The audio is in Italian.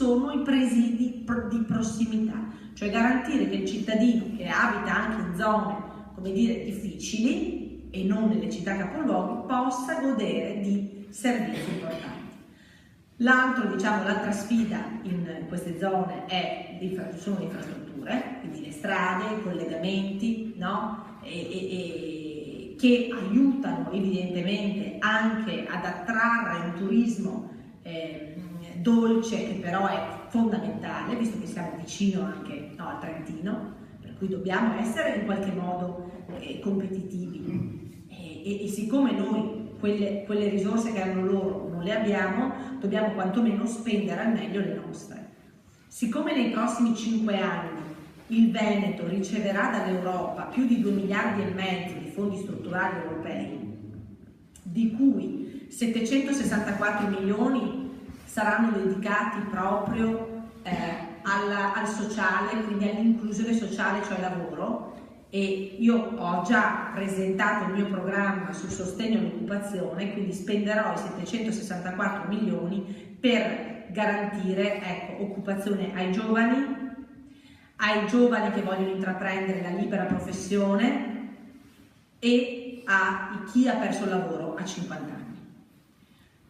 sono i presidi di prossimità, cioè garantire che il cittadino che abita anche in zone, come dire, difficili e non nelle città capoluoghi, possa godere di servizi importanti. L'altra sfida in queste zone sono le infrastrutture, quindi le strade, i collegamenti, no? Che aiutano evidentemente anche ad attrarre un turismo dolce, che però è fondamentale, visto che siamo vicino anche al Trentino, per cui dobbiamo essere in qualche modo competitivi. E siccome noi quelle risorse che hanno loro non le abbiamo, dobbiamo quantomeno spendere al meglio le nostre. Siccome nei prossimi 5 anni il Veneto riceverà dall'Europa più di 2,5 miliardi di fondi strutturali europei, di cui 764 milioni saranno dedicati proprio al sociale, quindi all'inclusione sociale, cioè lavoro, e io ho già presentato il mio programma sul sostegno all'occupazione, quindi spenderò i 764 milioni per garantire, occupazione ai giovani che vogliono intraprendere la libera professione e a chi ha perso il lavoro a 50 anni.